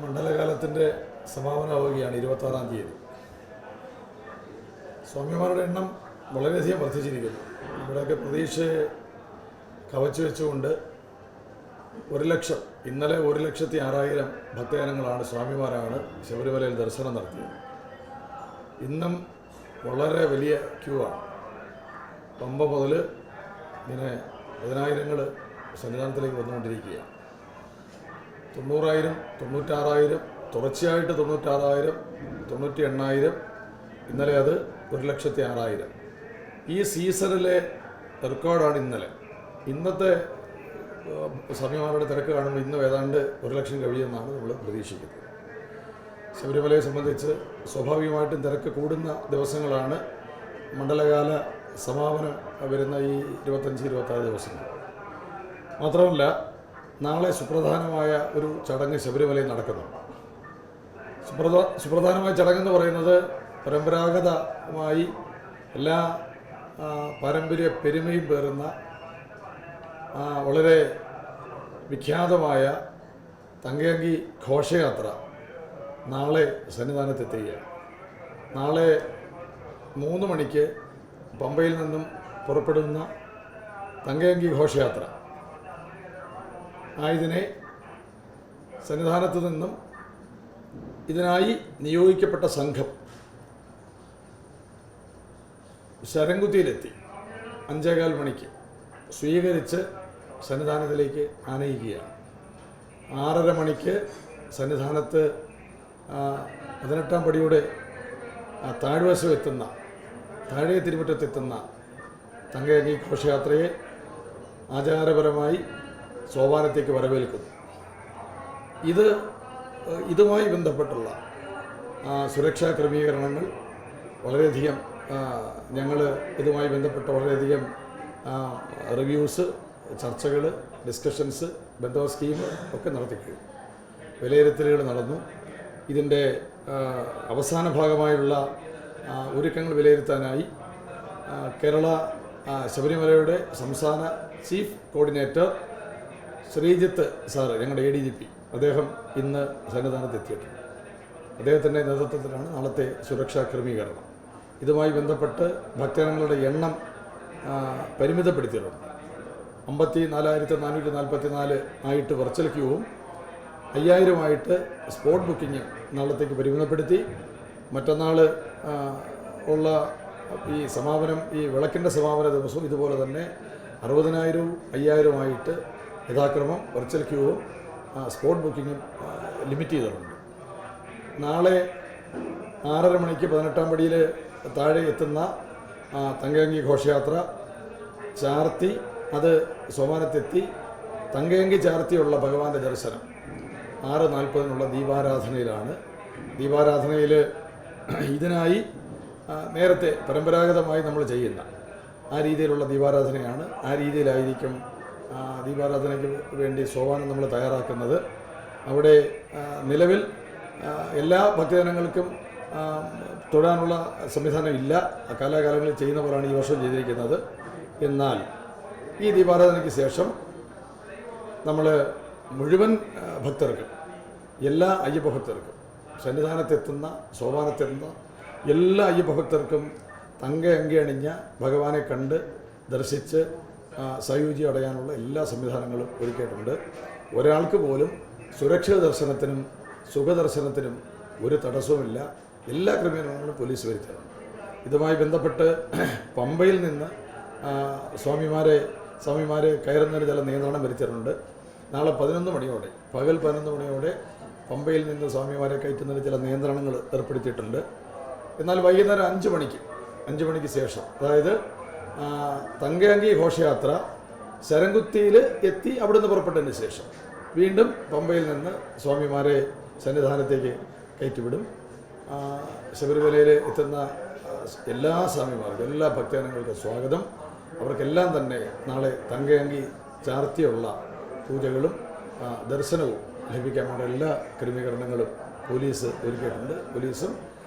മണ്ഡലകാലത്തിൻ്റെ സമാപനമാവുകയാണ് 26-ാം തീയതി. സ്വാമിമാരുടെ എണ്ണം വളരെയധികം വർദ്ധിച്ചിരിക്കുന്നു. ഇവിടെയൊക്കെ പ്രതീക്ഷയെ കവച്ചു വെച്ചുകൊണ്ട് 1,00,000 ഇന്നലെ 1,06,000 ഭക്തജനങ്ങളാണ് സ്വാമിമാരാണ് ശബരിമലയിൽ ദർശനം നടത്തിയത്. ഇന്നും വളരെ വലിയ ക്യൂ ആണ്. പമ്പ മുതൽ ഇങ്ങനെ 10,000 സന്നിധാനത്തിലേക്ക് വന്നുകൊണ്ടിരിക്കുകയാണ്. 90,000, 96,000, തുടർച്ചയായിട്ട് 96,000, 98,000, ഇന്നലെ അത് 1,06,000. ഈ സീസണിലെ റെക്കോർഡാണ് ഇന്നലെ. ഇന്നത്തെ സ്വാമിമാരുടെ തിരക്ക് കാണുമ്പോൾ ഇന്നും ഏതാണ്ട് 1,00,000 കഴിയുമെന്നാണ് നമ്മൾ പ്രതീക്ഷിക്കുന്നത്. ശബരിമലയെ സംബന്ധിച്ച് സ്വാഭാവികമായിട്ടും തിരക്ക് കൂടുന്ന ദിവസങ്ങളാണ് മണ്ഡലകാല സമാപനം വരുന്ന ഈ 25-26 ദിവസങ്ങൾ. മാത്രമല്ല, നാളെ സുപ്രധാനമായ ഒരു ചടങ്ങ് ശബരിമലയിൽ നടക്കുന്നുണ്ട്. സുപ്രധാനമായ ചടങ്ങെന്ന് പറയുന്നത് പരമ്പരാഗതമായി എല്ലാ പാരമ്പര്യ പെരുമയും പേറുന്ന വളരെ വിഖ്യാതമായ തങ്കയങ്കി ഘോഷയാത്ര നാളെ സന്നിധാനത്തെത്തുകയാണ്. നാളെ 3 മണിക്ക് പമ്പയിൽ നിന്നും പുറപ്പെടുന്ന തങ്കയങ്കി ഘോഷയാത്ര ആയതിനെ സന്നിധാനത്ത് നിന്നും ഇതിനായി നിയോഗിക്കപ്പെട്ട സംഘം ശരംകുത്തിയിലെത്തി 5:15 മണിക്ക് സ്വീകരിച്ച് സന്നിധാനത്തിലേക്ക് ആനയിക്കുകയാണ്. 6:30 മണിക്ക് സന്നിധാനത്ത് 18-ാം പടിയുടെ താഴ്വശം എത്തുന്ന താഴെ തിരുമുറ്റത്തെത്തുന്ന തങ്കയങ്കി ഘോഷയാത്രയെ ആചാരപരമായി സോപാനത്തേക്ക് വരവേൽക്കുന്നു. ഇതുമായി ബന്ധപ്പെട്ടുള്ള സുരക്ഷാ ക്രമീകരണങ്ങൾ വളരെയധികം ഞങ്ങൾ ഇതുമായി ബന്ധപ്പെട്ട വളരെയധികം റിവ്യൂസ്, ചർച്ചകൾ, ഡിസ്കഷൻസ്, ബന്ധവ സ്കീം ഒക്കെ നടത്തിക്കഴിഞ്ഞു. വിലയിരുത്തലുകൾ നടന്നു. ഇതിൻ്റെ അവസാന ഭാഗമായുള്ള ഒരുക്കങ്ങൾ വിലയിരുത്താനായി കേരള ശബരിമലയുടെ സംസ്ഥാന ചീഫ് കോർഡിനേറ്റർ ശ്രീജിത്ത് സാറ്, ഞങ്ങളുടെ ADGP, അദ്ദേഹം ഇന്ന് സന്നിധാനത്തെത്തിയിട്ടുണ്ട്. അദ്ദേഹത്തിൻ്റെ നേതൃത്വത്തിലാണ് നാളത്തെ സുരക്ഷാ ക്രമീകരണം. ഇതുമായി ബന്ധപ്പെട്ട് ഭക്തജനങ്ങളുടെ എണ്ണം പരിമിതപ്പെടുത്തിയിട്ടുണ്ട്. 54,444 ആയിട്ട് വെർച്വൽ ക്യൂവും 5,000 സ്പോട്ട് ബുക്കിങ്ങും നാളത്തേക്ക് പരിമിതപ്പെടുത്തി. മറ്റന്നാൾ ഉള്ള ഈ സമാപനം, ഈ വിളക്കിൻ്റെ സമാപന ദിവസവും ഇതുപോലെ തന്നെ 60,000-വും 5,000-വുമായിട്ട് യഥാക്രമം വെർച്വൽ ക്യൂവും സ്പോട്ട് ബുക്കിങ്ങും ലിമിറ്റ് ചെയ്തിട്ടുണ്ട്. നാളെ 6:30 മണിക്ക് 18-ാം പടിയിൽ താഴെ എത്തുന്ന തങ്കയങ്കി ഘോഷയാത്ര ചാർത്തി അത് സോപാനത്തെത്തി തങ്കയങ്കി ചാർത്തിയുള്ള ഭഗവാന്റെ ദർശനം 6:40 ദീപാരാധനയിലാണ്. ദീപാരാധനയിൽ ഇതിനായി നേരത്തെ പരമ്പരാഗതമായി നമ്മൾ ചെയ്യുന്ന ആ രീതിയിലുള്ള ദീപാരാധനയാണ്. ആ രീതിയിലായിരിക്കും ദീപാരാധനയ്ക്ക് വേണ്ടി സോപാനം നമ്മൾ തയ്യാറാക്കുന്നത്. അവിടെ നിലവിൽ എല്ലാ ഭക്തജനങ്ങൾക്കും തൊഴാനുള്ള സംവിധാനം ഇല്ല. കാലാകാലങ്ങളിൽ ചെയ്യുന്ന പോലാണ് ഈ വർഷം ചെയ്തിരിക്കുന്നത്. എന്നാൽ ഈ ദീപാരാധനയ്ക്ക് ശേഷം നമ്മൾ മുഴുവൻ ഭക്തർക്കും, എല്ലാ അയ്യപ്പ ഭക്തർക്കും, സന്നിധാനത്തെത്തുന്ന സോപാനത്തെത്തുന്ന എല്ലാ അയ്യപ്പ ഭക്തർക്കും തങ്കയങ്കി അണിഞ്ഞ ഭഗവാനെ കണ്ട് ദർശിച്ച് സായുജ്യം അടയാനുള്ള എല്ലാ സംവിധാനങ്ങളും ഒരുക്കിയിട്ടുണ്ട്. ഒരാൾക്ക് പോലും സുരക്ഷിത ദർശനത്തിനും സുഖദർശനത്തിനും ഒരു തടസ്സവുമില്ല. എല്ലാ ക്രമീകരണങ്ങളും പോലീസ് വരുത്തിയിട്ടുണ്ട്. ഇതുമായി ബന്ധപ്പെട്ട് പമ്പയിൽ നിന്ന് സ്വാമിമാരെ കയറുന്നതിന് ചില നിയന്ത്രണം വരുത്തിയിട്ടുണ്ട്. നാളെ 11 മണിയോടെ, പകൽ 11 മണിയോടെ പമ്പയിൽ നിന്ന് സ്വാമിമാരെ കയറ്റുന്നതിന് ചില നിയന്ത്രണങ്ങൾ ഏർപ്പെടുത്തിയിട്ടുണ്ട്. എന്നാൽ വൈകുന്നേരം 5 മണിക്ക് ശേഷം, അതായത് തങ്കയങ്കി ഘോഷയാത്ര ശരംകുത്തിയിൽ എത്തി അവിടുന്ന് പുറപ്പെട്ടതിന് ശേഷം വീണ്ടും പമ്പയിൽ നിന്ന് സ്വാമിമാരെ സന്നിധാനത്തേക്ക് കയറ്റിവിടും. ശബരിമലയിൽ എത്തുന്ന എല്ലാ സ്വാമിമാർക്കും, എല്ലാ ഭക്തജനങ്ങൾക്കും സ്വാഗതം. അവർക്കെല്ലാം തന്നെ നാളെ തങ്കയങ്കി ചാർത്തിയുള്ള പൂജകളും ദർശനവും ലഭിക്കാൻ വേണ്ട എല്ലാ ക്രമീകരണങ്ങളും പോലീസ് ഒരുക്കിയിട്ടുണ്ട്. പോലീസും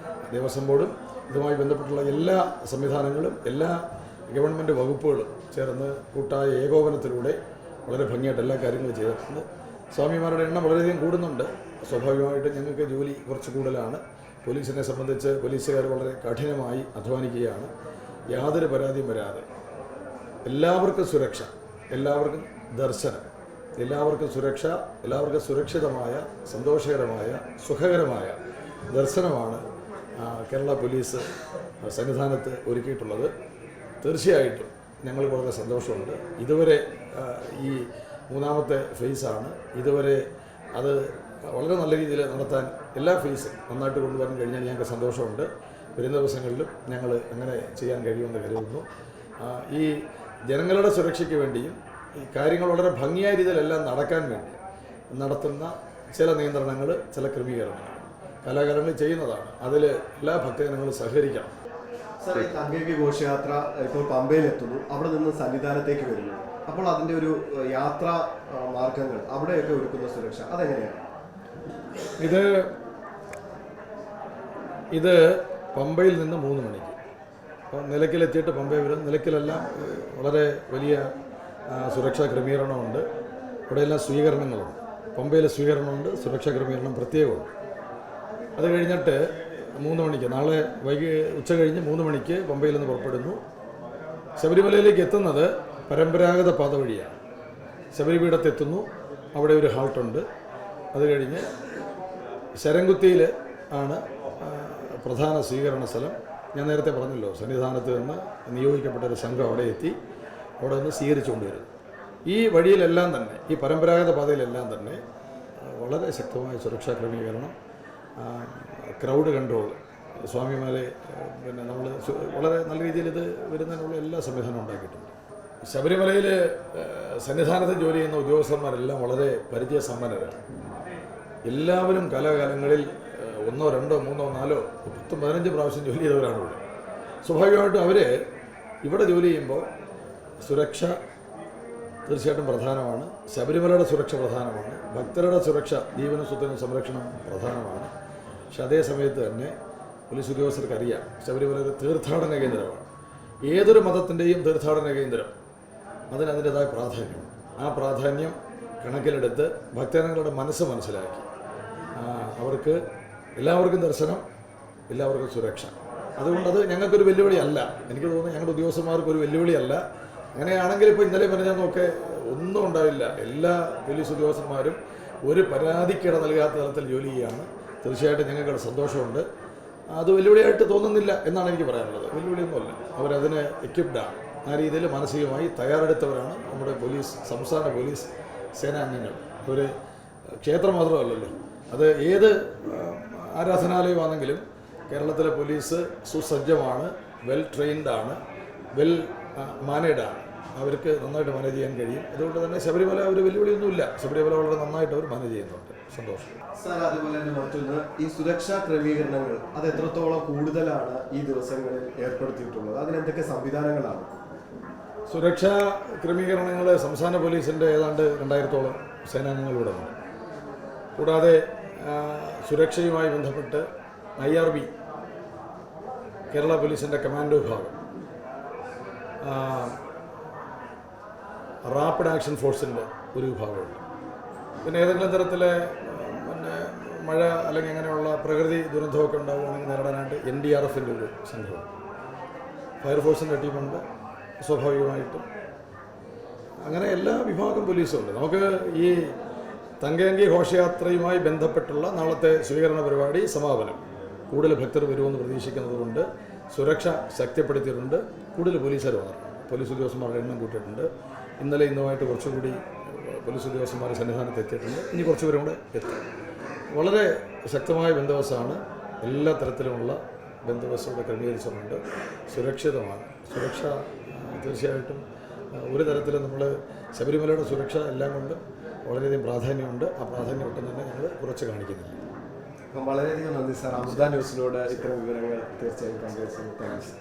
ദേവസ്വം ബോർഡും ഇതുമായി ബന്ധപ്പെട്ടുള്ള എല്ലാ സംവിധാനങ്ങളും എല്ലാ ഗവൺമെൻറ് വകുപ്പുകളും ചേർന്ന് കൂട്ടായ ഏകോപനത്തിലൂടെ വളരെ ഭംഗിയായിട്ട് എല്ലാ കാര്യങ്ങളും ചെയ്തിട്ടുണ്ട്. സ്വാമിമാരുടെ എണ്ണം വളരെയധികം കൂടുന്നുണ്ട്. സ്വാഭാവികമായിട്ടും ഞങ്ങൾക്ക് ജോലി കുറച്ച് കൂടുതലാണ്. പോലീസിനെ സംബന്ധിച്ച് പോലീസുകാർ വളരെ കഠിനമായി അധ്വാനിക്കുകയാണ്. യാതൊരു പരാതിയും വരാതെ എല്ലാവർക്കും സുരക്ഷ, എല്ലാവർക്കും ദർശനം, എല്ലാവർക്കും സുരക്ഷ, എല്ലാവർക്കും സുരക്ഷിതമായ, സന്തോഷകരമായ, സുഖകരമായ ദർശനമാണ് കേരള പോലീസ് സന്നിധാനത്ത് ഒരുക്കിയിട്ടുള്ളത്. തീർച്ചയായിട്ടും ഞങ്ങൾ വളരെ സന്തോഷമുണ്ട്. ഇതുവരെ ഈ മൂന്നാമത്തെ ഫേസാണ്. ഇതുവരെ അത് വളരെ നല്ല രീതിയിൽ നടത്താൻ എല്ലാ ഫേസും നന്നായിട്ട് കൊണ്ടുവരാൻ കഴിഞ്ഞാൽ ഞങ്ങൾക്ക് സന്തോഷമുണ്ട്. വരുന്ന ദിവസങ്ങളിലും ഞങ്ങൾ അങ്ങനെ ചെയ്യാൻ കഴിയുമെന്ന് കരുതുന്നു. ഈ ജനങ്ങളുടെ സുരക്ഷയ്ക്ക് വേണ്ടിയും ഈ കാര്യങ്ങൾ വളരെ ഭംഗിയായ രീതിയിലെല്ലാം നടക്കാൻ വേണ്ടി നടത്തുന്ന ചില നിയന്ത്രണങ്ങൾ, ചില ക്രമീകരണങ്ങൾ കലാകാലങ്ങളിൽ ചെയ്യുന്നതാണ്. അതിൽ എല്ലാ ഭക്തജനങ്ങളും സഹകരിക്കണം. സാർ, ഈ തങ്കേങ്കി ഘോഷയാത്ര ഇപ്പോൾ പമ്പയിലെത്തുന്നു, അവിടെ നിന്ന് സന്നിധാനത്തേക്ക് വരുന്നു. അപ്പോൾ അതിൻ്റെ ഒരു യാത്രാ മാർഗങ്ങൾ അവിടെയൊക്കെ ഒരുക്കുന്ന സുരക്ഷ അതെങ്ങനെയാണ്? ഇത് പമ്പയിൽ നിന്ന് 3 മണിക്ക് അപ്പോൾ നിലയ്ക്കലെത്തിയിട്ട് പമ്പയിൽ വരും. നിലയ്ക്കലെല്ലാം വളരെ വലിയ സുരക്ഷാ ക്രമീകരണമുണ്ട്. ഇവിടെയെല്ലാം സ്വീകരണങ്ങളുണ്ട്. പമ്പയിലെ സ്വീകരണമുണ്ട്, സുരക്ഷാ ക്രമീകരണം പ്രത്യേകമുണ്ട്. അത് കഴിഞ്ഞിട്ട് 3 മണിക്ക്, നാളെ ഉച്ച കഴിഞ്ഞ് 3 മണിക്ക് പമ്പയിൽ നിന്ന് പുറപ്പെടുന്നു. ശബരിമലയിലേക്ക് എത്തുന്നത് പരമ്പരാഗത പാത വഴിയാണ്. ശബരിപീഠത്തെത്തുന്നു, അവിടെ ഒരു ഹാൾട്ടുണ്ട്. അത് കഴിഞ്ഞ് ശരംകുത്തിയിൽ ആണ് പ്രധാന സ്വീകരണ സ്ഥലം. ഞാൻ നേരത്തെ പറഞ്ഞല്ലോ, സന്നിധാനത്ത് നിന്ന് നിയോഗിക്കപ്പെട്ട ഒരു സംഘം അവിടെ എത്തി, അവിടെ നിന്ന് സ്വീകരിച്ചുകൊണ്ടുവരുന്നു. ഈ വഴിയിലെല്ലാം തന്നെ, ഈ പരമ്പരാഗത പാതയിലെല്ലാം തന്നെ വളരെ ശക്തമായ സുരക്ഷാ ക്രമീകരണം, ക്രൗഡ് കൺട്രോൾ, സ്വാമിമാരെ നമ്മൾ വളരെ നല്ല രീതിയിൽ ഇത് വരുന്നതിനുള്ള എല്ലാ സംവിധാനവും ഉണ്ടാക്കിയിട്ടുണ്ട്. ശബരിമലയിൽ സന്നിധാനത്ത് ജോലി ചെയ്യുന്ന ഉദ്യോഗസ്ഥന്മാരെല്ലാം വളരെ പരിചയസമ്പന്നരാണ്. എല്ലാവരും കലാകാലങ്ങളിൽ 1, 2, 3, 4, 10, 15 പ്രാവശ്യം ജോലി ചെയ്തവരാണ് ഇവിടെ. സ്വാഭാവികമായിട്ടും അവർ ഇവിടെ ജോലി ചെയ്യുമ്പോൾ സുരക്ഷ തീർച്ചയായിട്ടും പ്രധാനമാണ്. ശബരിമലയുടെ സുരക്ഷ പ്രധാനമാണ്. ഭക്തരുടെ സുരക്ഷ, ജീവനും സ്വത്തിനും സംരക്ഷണം പ്രധാനമാണ്. പക്ഷെ അതേ സമയത്ത് തന്നെ പോലീസ് ഉദ്യോഗസ്ഥർക്ക് അറിയാം, ശബരിമല ഒരു തീർത്ഥാടന കേന്ദ്രമാണ്. ഏതൊരു മതത്തിൻ്റെയും തീർത്ഥാടന കേന്ദ്രം അതിൻ്റെതായ പ്രാധാന്യമുണ്ട്. ആ പ്രാധാന്യം കണക്കിലെടുത്ത് ഭക്തജനങ്ങളുടെ മനസ്സ് മനസ്സിലാക്കി അവർക്ക് എല്ലാവർക്കും ദർശനം, എല്ലാവർക്കും സുരക്ഷ. അതുകൊണ്ട് അത് ഞങ്ങൾക്കൊരു വെല്ലുവിളിയല്ല. എനിക്ക് തോന്നുന്നു ഞങ്ങളുടെ ഉദ്യോഗസ്ഥന്മാർക്കൊരു വെല്ലുവിളിയല്ല. അങ്ങനെയാണെങ്കിൽ ഇപ്പോൾ ഇന്നലെ പറഞ്ഞതൊക്കെ ഒന്നും ഉണ്ടാവില്ല. എല്ലാ പോലീസ് ഉദ്യോഗസ്ഥന്മാരും ഒരു പരാതിക്കിട നൽകാത്ത തരത്തിൽ ജോലി ചെയ്യുകയാണ്. തീർച്ചയായിട്ടും ഞങ്ങൾക്ക് സന്തോഷമുണ്ട്. അത് വെല്ലുവിളിയായിട്ട് തോന്നുന്നില്ല എന്നാണ് എനിക്ക് പറയാനുള്ളത്. വെല്ലുവിളിയൊന്നുമല്ല, അവരതിന് എക്യുപ്ഡാണ്. ആ രീതിയിൽ മാനസികമായി തയ്യാറെടുത്തവരാണ് നമ്മുടെ പോലീസ്, സംസ്ഥാന പോലീസ് സേനാംഗങ്ങൾ. ഒരു ക്ഷേത്രം മാത്രമല്ലല്ലോ, അത് ഏത് ആരാധനാലയമാണെങ്കിലും കേരളത്തിലെ പോലീസ് സുസജ്ജമാണ്, വെൽ ട്രെയിൻഡാണ്, വെൽ മാനേഡാണ്. അവർക്ക് നന്നായിട്ട് മാനേജ് ചെയ്യാൻ കഴിയും. അതുകൊണ്ട് തന്നെ ശബരിമല ഒരു വെല്ലുവിളിയൊന്നുമില്ല. ശബരിമല വളരെ നന്നായിട്ട് അവർ മാനേജ് ചെയ്യുന്നുണ്ട്. സന്തോഷം. സാർ, അതുപോലെ തന്നെ മറ്റൊന്ന്, ഈ സുരക്ഷാ ക്രമീകരണങ്ങൾ അത് എത്രത്തോളം കൂടുതലാണ് ഈ ദിവസങ്ങളിൽ ഏർപ്പെടുത്തിയിട്ടുള്ളത്? അതിനെന്തൊക്കെ സംവിധാനങ്ങളാണ്? സുരക്ഷാ ക്രമീകരണങ്ങൾ സംസ്ഥാന പോലീസിൻ്റെ ഏതാണ്ട് 2000-ഓളം സേനാംഗങ്ങൾ ഇവിടെ ഉണ്ട്. കൂടാതെ സുരക്ഷയുമായി ബന്ധപ്പെട്ട് IRB കേരള പോലീസിൻ്റെ കമാൻഡോ വിഭാഗം, റാപ്പിഡ് ആക്ഷൻ ഫോഴ്സിൻ്റെ ഒരു വിഭാഗമുണ്ട്. പിന്നെ ഏതെങ്കിലും തരത്തിലെ മഴ അല്ലെങ്കിൽ അങ്ങനെയുള്ള പ്രകൃതി ദുരന്തമൊക്കെ ഉണ്ടാവുകയാണെങ്കിൽ നേരിടാനായിട്ട് NDRFൻ്റെ ഒരു സംഘമുണ്ട്. ഫയർഫോഴ്സിൻ്റെ ടീമുണ്ട്. സ്വാഭാവികമായിട്ടും അങ്ങനെ എല്ലാ വിഭാഗം പോലീസും ഉണ്ട്. നമുക്ക് ഈ തങ്കയങ്കി ഘോഷയാത്രയുമായി ബന്ധപ്പെട്ടുള്ള നാളത്തെ സ്വീകരണ പരിപാടി സമാപനം കൂടുതൽ ഭക്തർ വരുമെന്ന് പ്രതീക്ഷിക്കുന്നത് കൊണ്ട് സുരക്ഷ ശക്തിപ്പെടുത്തിയിട്ടുണ്ട്. കൂടുതൽ പോലീസുകാർ വന്നിട്ടുണ്ട്. പോലീസ് ഉദ്യോഗസ്ഥന്മാരുടെ എണ്ണം കൂട്ടിയിട്ടുണ്ട്. ഇന്നലെ ഇന്നുമായിട്ട് കുറച്ചുകൂടി പോലീസ് ഉദ്യോഗസ്ഥന്മാർ സന്നിധാനത്ത് എത്തിയിട്ടുണ്ട്. ഇനി കുറച്ചുപേരും കൂടെ എത്തും. വളരെ ശക്തമായ ബന്ദോബസ്താണ്. എല്ലാ തരത്തിലുമുള്ള ബന്ദോബസ്തോടെ ക്രമീകരിച്ചിട്ടുണ്ട്. സുരക്ഷിതമാണ്. സുരക്ഷ തീർച്ചയായിട്ടും ഒരു തരത്തിലും നമ്മൾ ശബരിമലയുടെ സുരക്ഷ എല്ലാം കൊണ്ടും വളരെയധികം പ്രാധാന്യമുണ്ട്. ആ പ്രാധാന്യം ഒട്ടും തന്നെ ഞങ്ങൾ കുറച്ച് കാണിക്കുന്നില്ല. വളരെയധികം നന്ദി സാർ. അമൃത ന്യൂസിനോട് ഇത്തരം വിവരങ്ങൾ തീർച്ചയായും പങ്കുവച്ചു. താങ്ക്സ്.